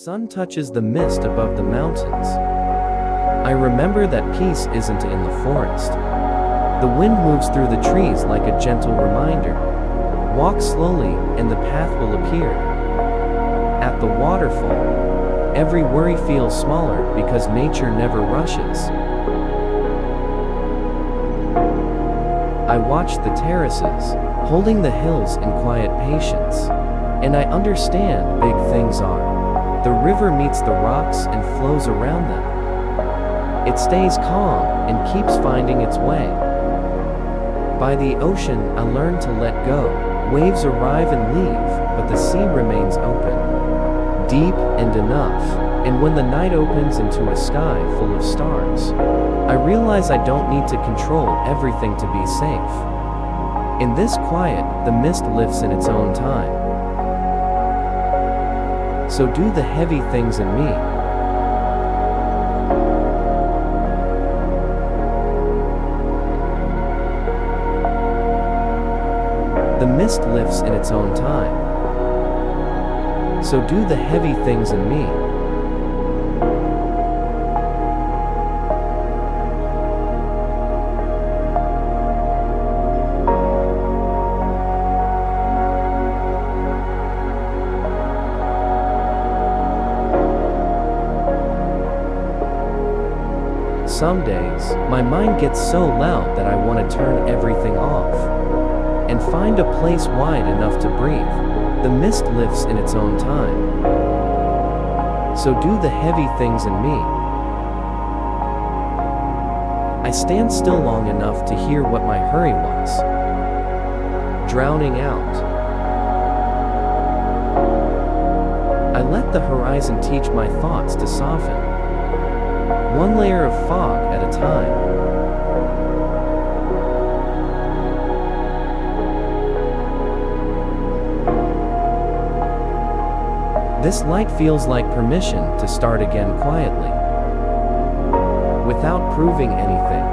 sun touches the mist above the mountains. I remember that peace isn't in the forest. The wind moves through the trees like a gentle reminder. Walk slowly, and the path will appear. At the waterfall, every worry feels smaller because nature never rushes. I watch the terraces, holding the hills in quiet patience. And I understand big things are. The river meets the rocks and flows around them. It stays calm and keeps finding its way. By the ocean, I learn to let go. Waves arrive and leave, but the sea remains open. Deep and enough. And when the night opens into a sky full of stars, I realize I don't need to control everything to be safe. In this quiet, the mist lifts in its own time. So do the heavy things in me. The mist lifts in its own time. So do the heavy things in me. Some days, my mind gets so loud that I want to turn everything off and find a place wide enough to breathe. The mist lifts in its own time. So do the heavy things in me. I stand still long enough to hear what my hurry was drowning out. I let the horizon teach my thoughts to soften, one layer of fog at a time. This light feels like permission to start again quietly, without proving anything.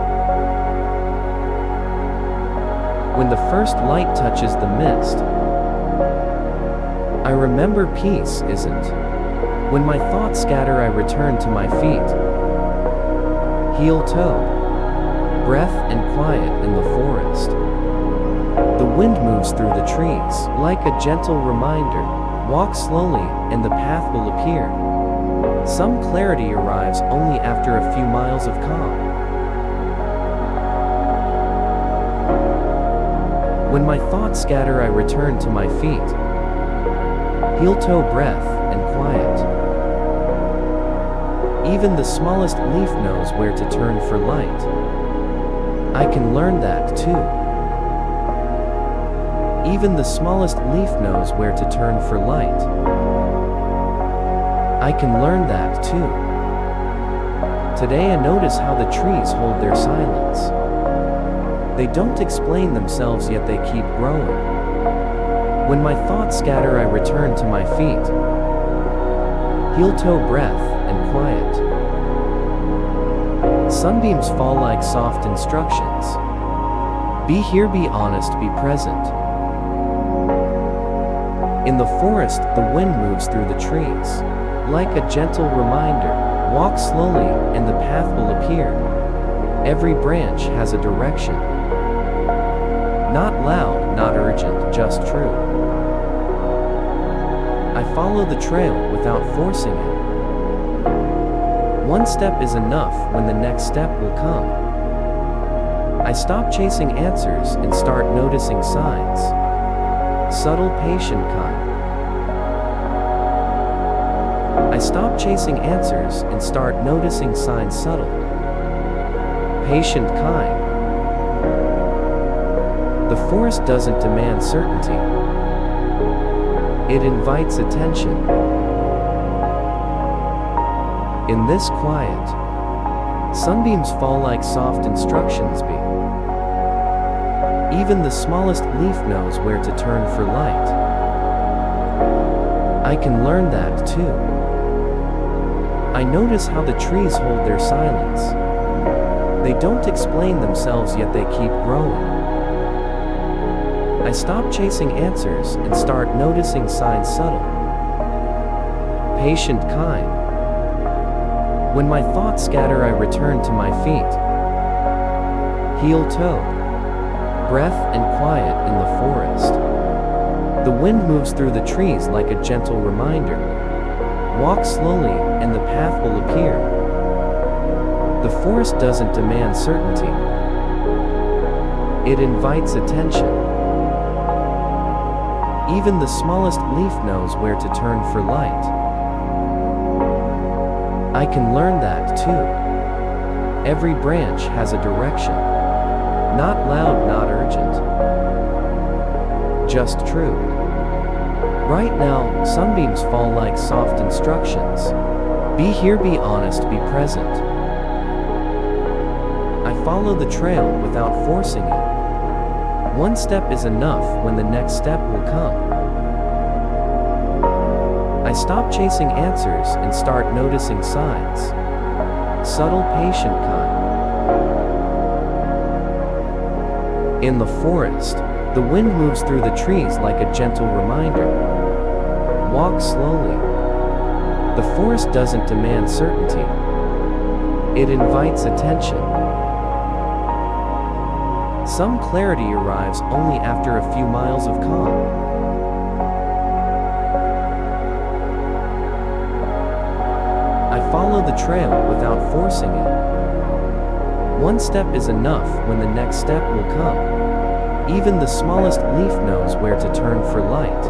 When the first light touches the mist, I remember peace isn't. When my thoughts scatter, I return to my feet. Heel toe, breath and quiet in the forest. The wind moves through the trees like a gentle reminder. Walk slowly, and the path will appear. Some clarity arrives only after a few miles of calm. When my thoughts scatter, I return to my feet. Heel toe, breath and quiet. Even the smallest leaf knows where to turn for light. I can learn that too. Even the smallest leaf knows where to turn for light. I can learn that too. Today I notice how the trees hold their silence. They don't explain themselves, yet they keep growing. When my thoughts scatter, I return to my feet. Heel toe, breath and quiet. Sunbeams fall like soft instructions. Be here, be honest, be present. In the forest, the wind moves through the trees like a gentle reminder. Walk slowly, and the path will appear. Every branch has a direction. Not loud, not urgent, just true. I follow the trail without forcing it. One step is enough when the next step will come. I stop chasing answers and start noticing signs. Subtle, patient, kind. I stop chasing answers and start noticing signs. Subtle, patient, kind. The forest doesn't demand certainty. It invites attention. In this quiet, sunbeams fall like soft instructions. Be. Even the smallest leaf knows where to turn for light. I can learn that too. I notice how the trees hold their silence. They don't explain themselves, yet they keep growing. I stop chasing answers and start noticing signs. Subtle, patient kind. When my thoughts scatter, I return to my feet. Heel-toed, breath and quiet in the forest. The wind moves through the trees like a gentle reminder. Walk slowly, and the path will appear. The forest doesn't demand certainty. It invites attention. Even the smallest leaf knows where to turn for light. I can learn that too. Every branch has a direction. Not loud, not urgent. Just true. Right now, sunbeams fall like soft instructions. Be here, be honest, be present. I follow the trail without forcing it. One step is enough when the next step will come. I stop chasing answers and start noticing signs. Subtle, patient kind. In the forest, the wind moves through the trees like a gentle reminder. Walk slowly. The forest doesn't demand certainty. It invites attention. Some clarity arrives only after a few miles of calm. I follow the trail without forcing it. One step is enough when the next step will come. Even the smallest leaf knows where to turn for light.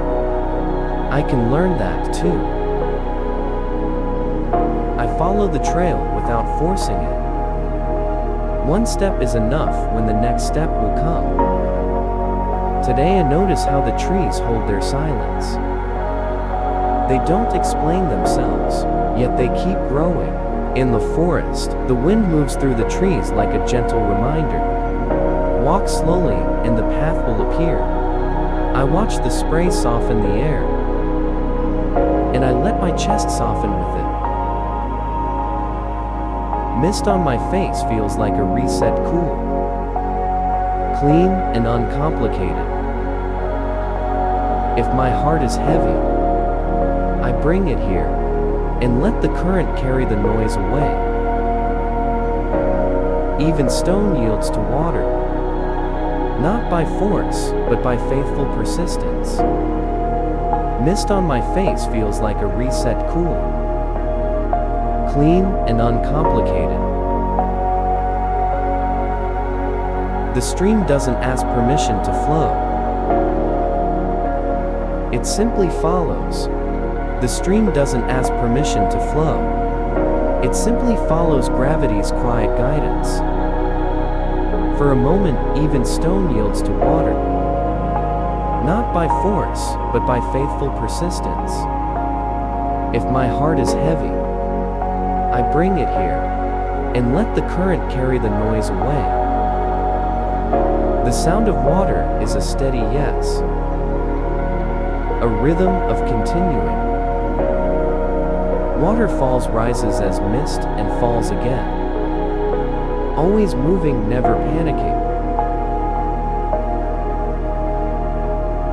I can learn that too. I follow the trail without forcing it. One step is enough when the next step will come. Today I notice how the trees hold their silence. They don't explain themselves, yet they keep growing. In the forest, the wind moves through the trees like a gentle reminder. Walk slowly, and the path will appear. I watch the spray soften the air, and I let my chest soften with it. Mist on my face feels like a reset, cool, clean and uncomplicated. If my heart is heavy, I bring it here, and let the current carry the noise away. Even stone yields to water, not by force, but by faithful persistence. Mist on my face feels like a reset, cool, clean and uncomplicated. The stream doesn't ask permission to flow. It simply follows. The stream doesn't ask permission to flow. It simply follows gravity's quiet guidance. For a moment, even stone yields to water. Not by force, but by faithful persistence. If my heart is heavy, I bring it here, and let the current carry the noise away. The sound of water is a steady yes, a rhythm of continuing. Waterfalls rises as mist and falls again. Always moving, never panicking.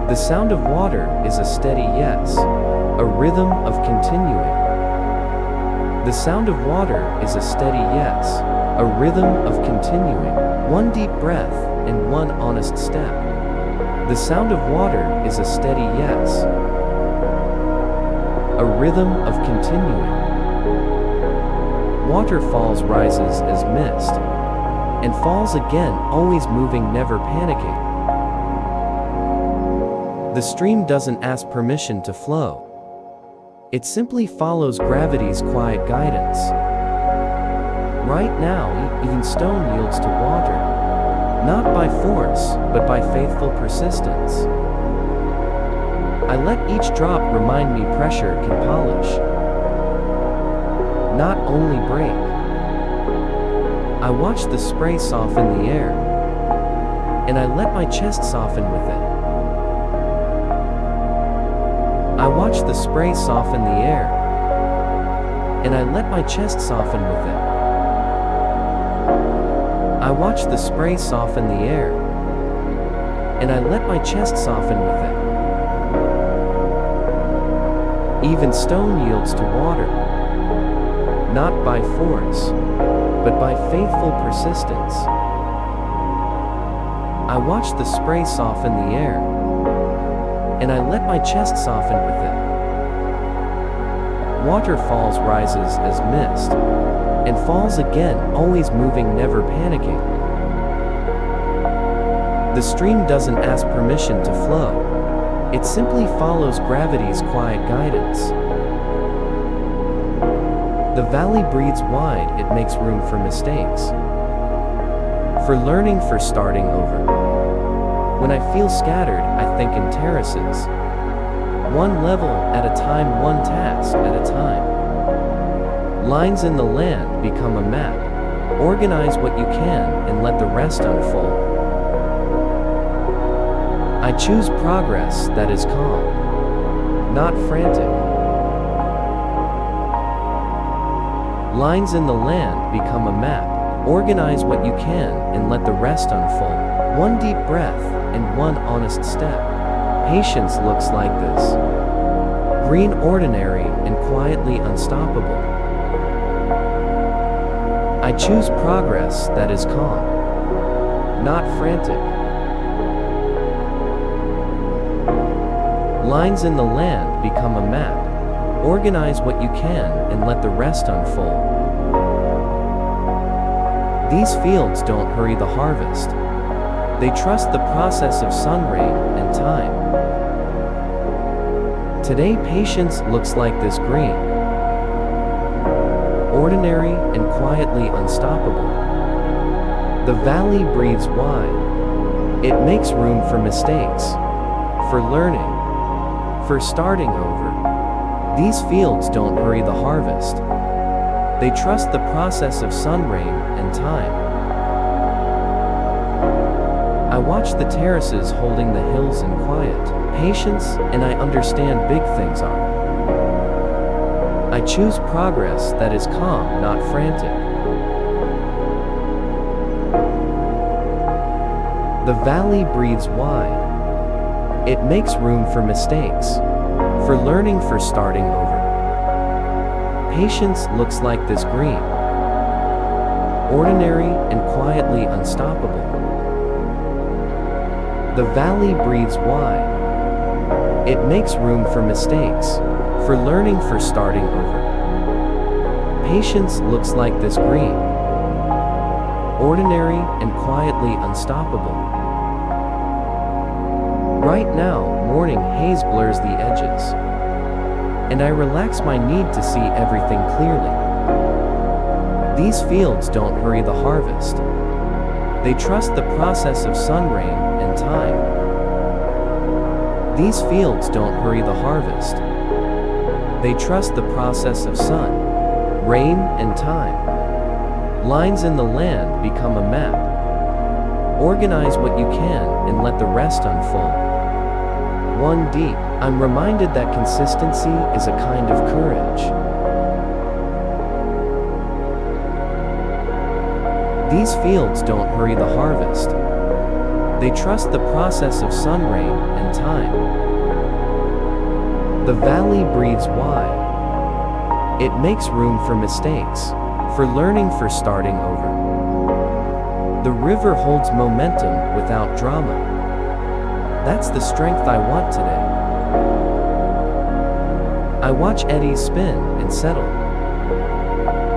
The sound of water is a steady yes, a rhythm of continuing. The sound of water is a steady yes, a rhythm of continuing. One deep breath and one honest step. The sound of water is a steady yes, a rhythm of continuing. Waterfalls rises as mist and falls again, always moving, never panicking. The stream doesn't ask permission to flow. It simply follows gravity's quiet guidance. Right now, even stone yields to water, not by force, but by faithful persistence. I let each drop remind me pressure can polish, not only break. I watch the spray soften the air, and I let my chest soften with it. I watch the spray soften the air, and I let my chest soften with it. I watch the spray soften the air, and I let my chest soften with it. Even stone yields to water, not by force, but by faithful persistence. I watch the spray soften the air, and I let my chest soften with it. Waterfalls rises as mist, and falls again, always moving, never panicking. The stream doesn't ask permission to flow. It simply follows gravity's quiet guidance. The valley breathes wide, it makes room for mistakes, for learning, for starting over. When I feel scattered, I think in terraces. One level at a time, one task at a time. Lines in the land become a map. Organize what you can and let the rest unfold. I choose progress that is calm, not frantic. Lines in the land become a map. Organize what you can and let the rest unfold. One deep breath and one honest step. Patience looks like this. Green, ordinary, and quietly unstoppable. I choose progress that is calm, not frantic. Lines in the land become a map. Organize what you can and let the rest unfold. These fields don't hurry the harvest. They trust the process of sun, rain, and time. Today, patience looks like this: green, ordinary, and quietly unstoppable. The valley breathes wide. It makes room for mistakes, for learning, for starting over. These fields don't hurry the harvest. They trust the process of sun, rain, and time. I watch the terraces holding the hills in quiet patience, and I understand big things are. I choose progress that is calm, not frantic. The valley breathes wide. It makes room for mistakes, for learning, for starting over. Patience looks like this: green, ordinary, and quietly unstoppable. The valley breathes wide. It makes room for mistakes, for learning, for starting over. Patience looks like this: green, ordinary, and quietly unstoppable. Right now, morning haze blurs the edges, and I relax my need to see everything clearly. These fields don't hurry the harvest. They trust the process of sun, rain, and time. These fields don't hurry the harvest. They trust the process of sun, rain, and time. Lines in the land become a map. Organize what you can and let the rest unfold. One deep, I'm reminded that consistency is a kind of courage. These fields don't hurry the harvest. They trust the process of sun, rain, and time. The valley breathes wide. It makes room for mistakes, for learning, for starting over. The river holds momentum without drama. That's the strength I want today. I watch eddies spin and settle,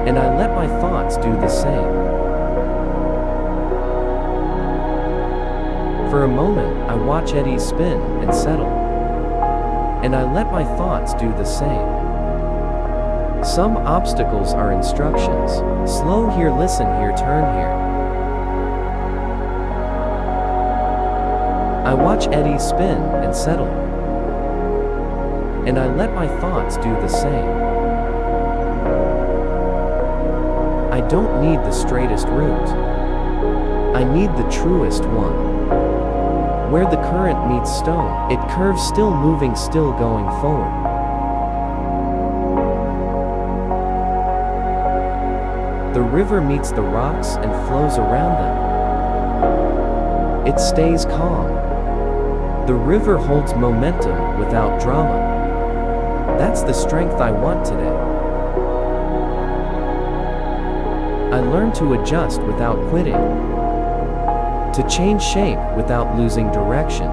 and I let my thoughts do the same. For a moment, I watch eddies spin and settle, and I let my thoughts do the same. Some obstacles are instructions. Slow here, listen here, turn here. I watch eddies spin and settle, and I let my thoughts do the same. I don't need the straightest route. I need the truest one. Where the current meets stone, it curves, still moving, still going forward. The river meets the rocks and flows around them. It stays calm. The river holds momentum without drama. That's the strength I want today. I learn to adjust without quitting, to change shape without losing direction.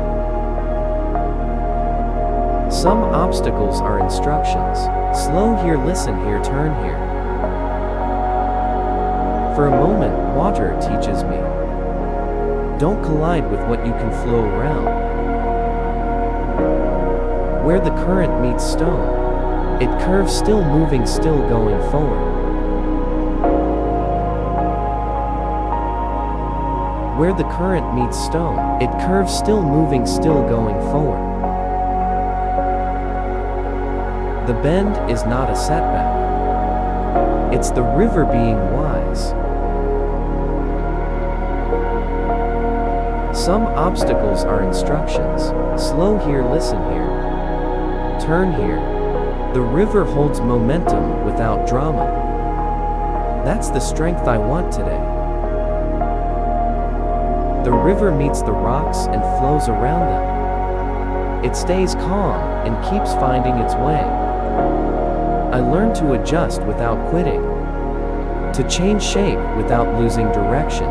Some obstacles are instructions. Slow here, listen here, turn here. For a moment, water teaches me. Don't collide with what you can flow around. Where the current meets stone, it curves, still moving, still going forward. Where the current meets stone, it curves, still moving, still going forward. The bend is not a setback. It's the river being wise. Some obstacles are instructions. Slow here, listen here. Turn here. The river holds momentum without drama. That's the strength I want today. The river meets the rocks and flows around them. It stays calm and keeps finding its way. I learn to adjust without quitting, to change shape without losing direction.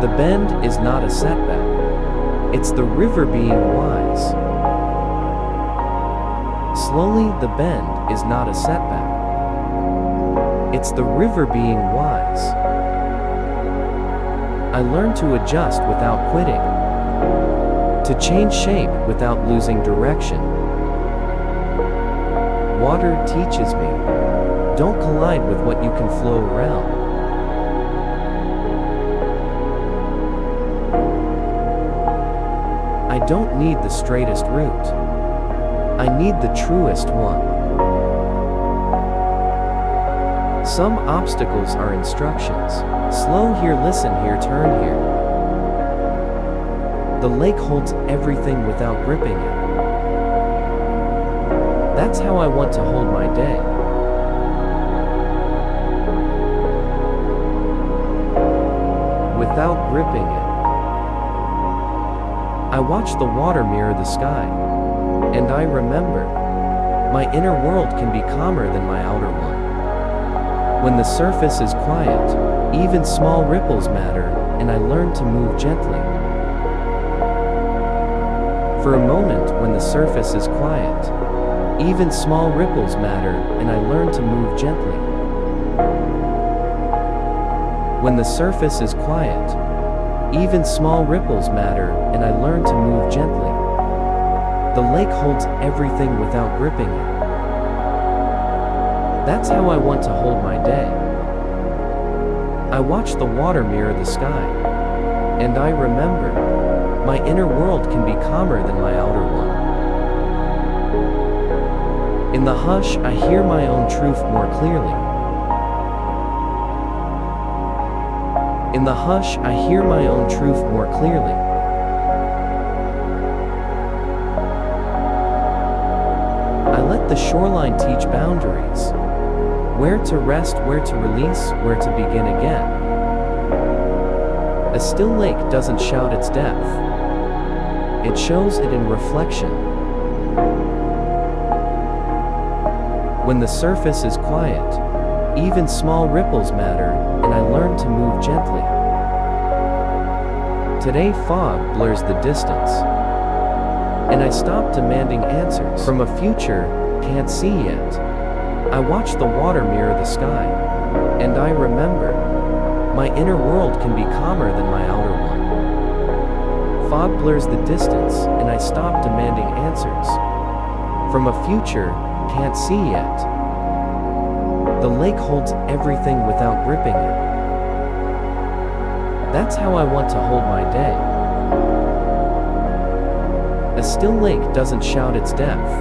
The bend is not a setback. It's the river being wise. Slowly, the bend is not a setback. It's the river being wise. I learn to adjust without quitting, to change shape without losing direction. Water teaches me. Don't collide with what you can flow around. I don't need the straightest route. I need the truest one. Some obstacles are instructions. Slow here, listen here, turn here. The lake holds everything without gripping it. That's how I want to hold my day. Without gripping it. I watch the water mirror the sky, and I remember, my inner world can be calmer than my outer one. When the surface is quiet, even small ripples matter, and I learn to move gently. For a moment, when the surface is quiet, even small ripples matter, and I learn to move gently. When the surface is quiet, even small ripples matter, and I learn to move gently. The lake holds everything without gripping it. That's how I want to hold my day. I watch the water mirror the sky, and I remember, my inner world can be calmer than my outer one. In the hush, I hear my own truth more clearly. In the hush, I hear my own truth more clearly. I let the shoreline teach boundaries. Where to rest, where to release, where to begin again. A still lake doesn't shout its depth. It shows it in reflection. When the surface is quiet, even small ripples matter, and I learn to move gently. Today fog blurs the distance, and I stop demanding answers from a future can't see yet. I watch the water mirror the sky, and I remember, my inner world can be calmer than my outer one. Fog blurs the distance, and I stop demanding answers from a future can't see yet. The lake holds everything without gripping it. That's how I want to hold my day. A still lake doesn't shout its depth.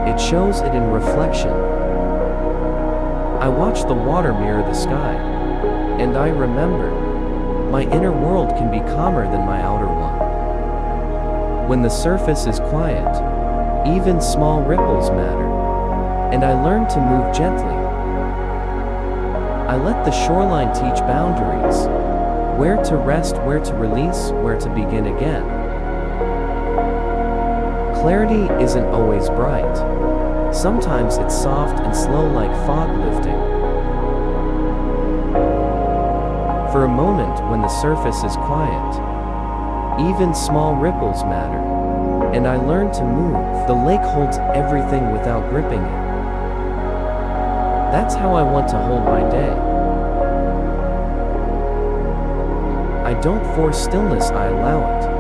It shows it in reflection. I watch the water mirror the sky, and I remember, my inner world can be calmer than my outer one. When the surface is quiet, even small ripples matter, and I learn to move gently. I let the shoreline teach boundaries. Where to rest, where to release, where to begin again. clarity isn't always bright. Sometimes it's soft and slow like fog lifting. For a moment when the surface is quiet, even small ripples matter, and I learn to move. The lake holds everything without gripping it. That's how I want to hold my day. I don't force stillness, I allow it.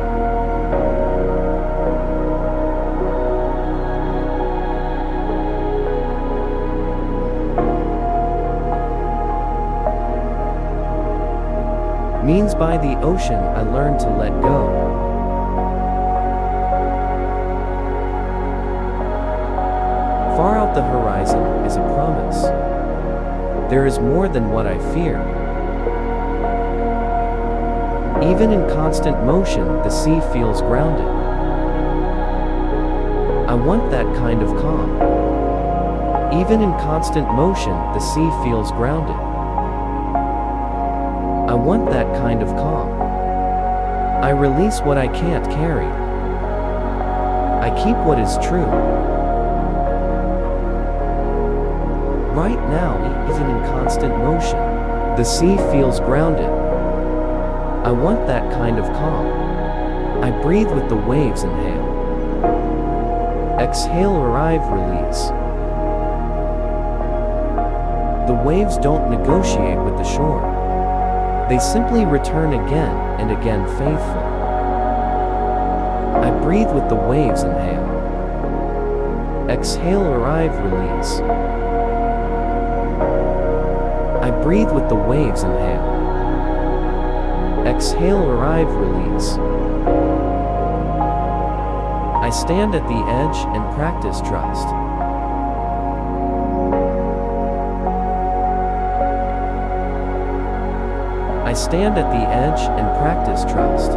Means by the ocean, I learn to let go. Far out the horizon is a promise. There is more than what I fear. Even in constant motion, the sea feels grounded. I want that kind of calm. Even in constant motion, the sea feels grounded. I want that kind of calm. I release what I can't carry. I keep what is true. Right now, even in constant motion, the sea feels grounded. I want that kind of calm. I breathe with the waves, inhale. Exhale, arrive, release. The waves don't negotiate with the shore. They simply return again and again, faithful. I breathe with the waves, inhale. Exhale, arrive, release. I breathe with the waves, inhale. Exhale, arrive, release. I stand at the edge and practice trust. I stand at the edge and practice trust.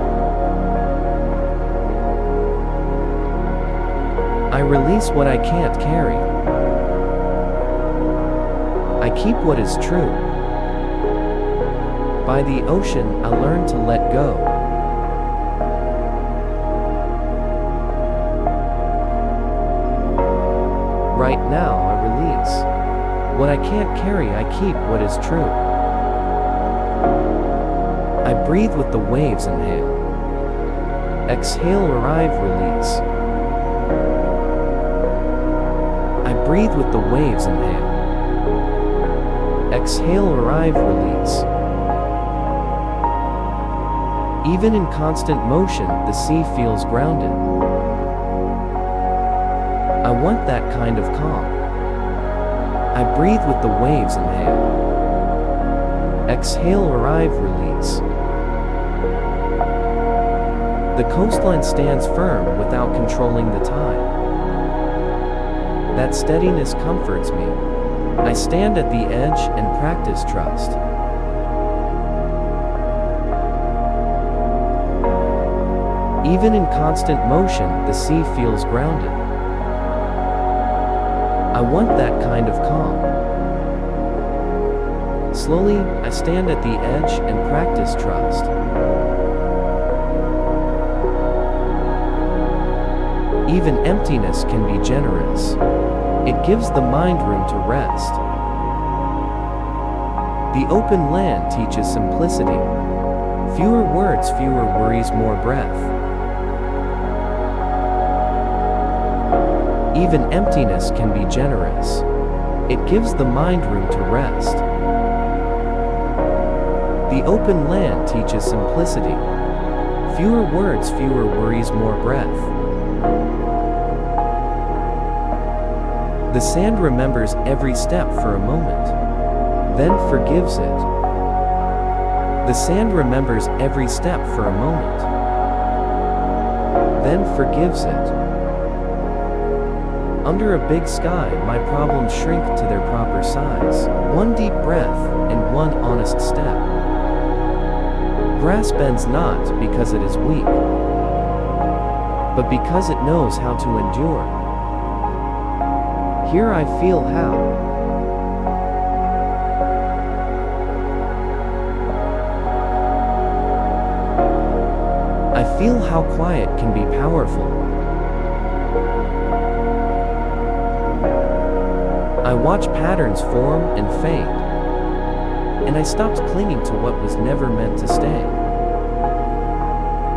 I release what I can't carry. I keep what is true. By the ocean, I learn to let go. Right now, I release what I can't carry. I keep what is true. I breathe with the waves, inhale. Exhale, arrive, release. I breathe with the waves, inhale. Exhale, arrive, release. Even in constant motion, the sea feels grounded. I want that kind of calm. I breathe with the waves, inhale. Exhale, arrive, release. The coastline stands firm without controlling the tide. That steadiness comforts me. I stand at the edge and practice trust. Even in constant motion, the sea feels grounded. I want that kind of calm. Slowly, I stand at the edge and practice trust. Even emptiness can be generous. It gives the mind room to rest. The open land teaches simplicity. Fewer words, fewer worries, more breath. Even emptiness can be generous. It gives the mind room to rest. The open land teaches simplicity. Fewer words, fewer worries, more breath. The sand remembers every step for a moment, then forgives it. The sand remembers every step for a moment, then forgives it. Under a big sky, my problems shrink to their proper size. One deep breath and one honest step. Grass bends not because it is weak, but because it knows how to endure. Here I feel how I feel how quiet can be powerful. watch patterns form and fade, and I stopped clinging to what was never meant to stay.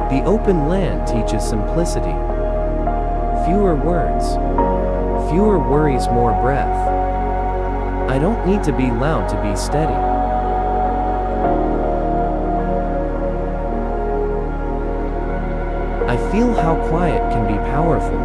The open land teaches simplicity. Fewer words, fewer worries, more breath. I don't need to be loud to be steady. I feel how quiet can be powerful.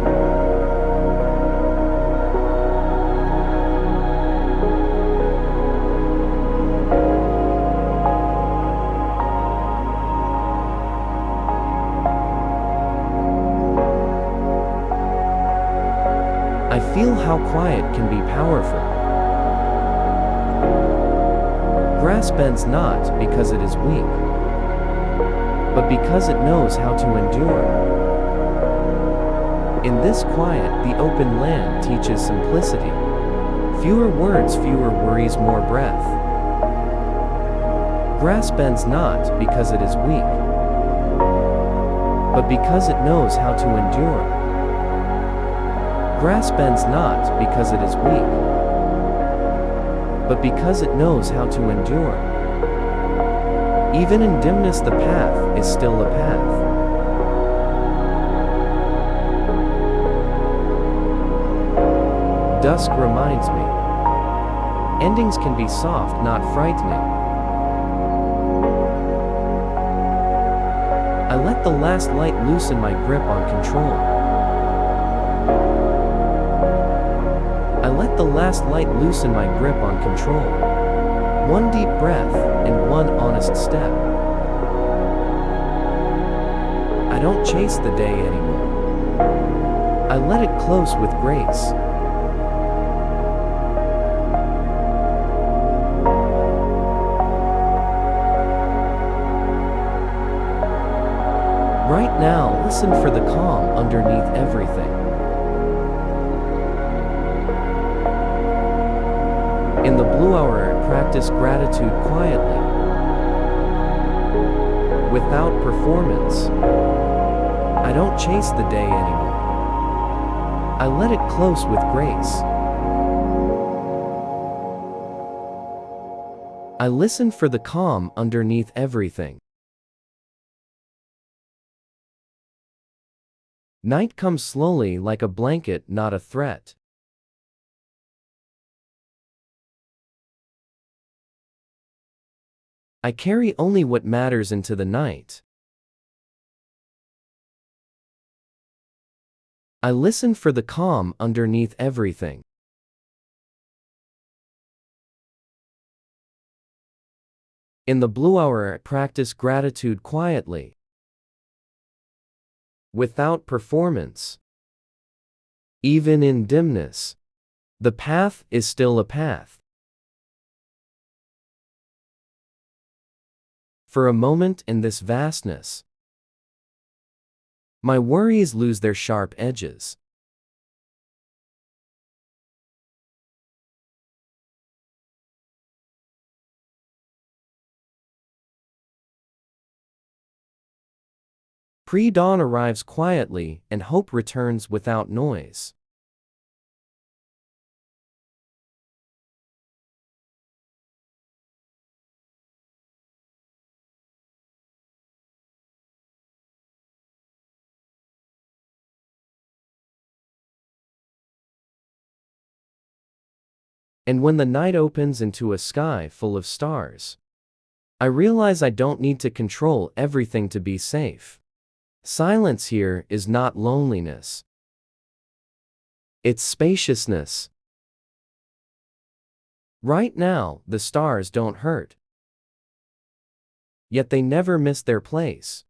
I feel how quiet can be powerful. Grass bends not because it is weak, but because it knows how to endure. In this quiet, the open land teaches simplicity. Fewer words, fewer worries, more breath. Grass bends not because it is weak, but because it knows how to endure. Grass bends not because it is weak, but because it knows how to endure. Even in dimness, the path is still a path. Dusk reminds me. Endings can be soft, not frightening. I let the last light loosen my grip on control. I let the last light loosen my grip on control. One deep breath and one honest step. I don't chase the day anymore. I let it close with grace. Right now, listen for the calm underneath everything. In the blue hour, practice gratitude quietly. Without performance. I don't chase the day anymore. I let it close with grace. I listen for the calm underneath everything. Night comes slowly like a blanket, not a threat. I carry only what matters into the night. I listen for the calm underneath everything. In the blue hour, practice gratitude quietly. Without performance. Even in dimness. The path is still a path. For a moment in this vastness, my worries lose their sharp edges. Pre-dawn arrives quietly, and hope returns without noise. And when the night opens into a sky full of stars, I realize I don't need to control everything to be safe. Silence here is not loneliness. It's spaciousness. Right now, the stars don't hurt. Yet they never miss their place.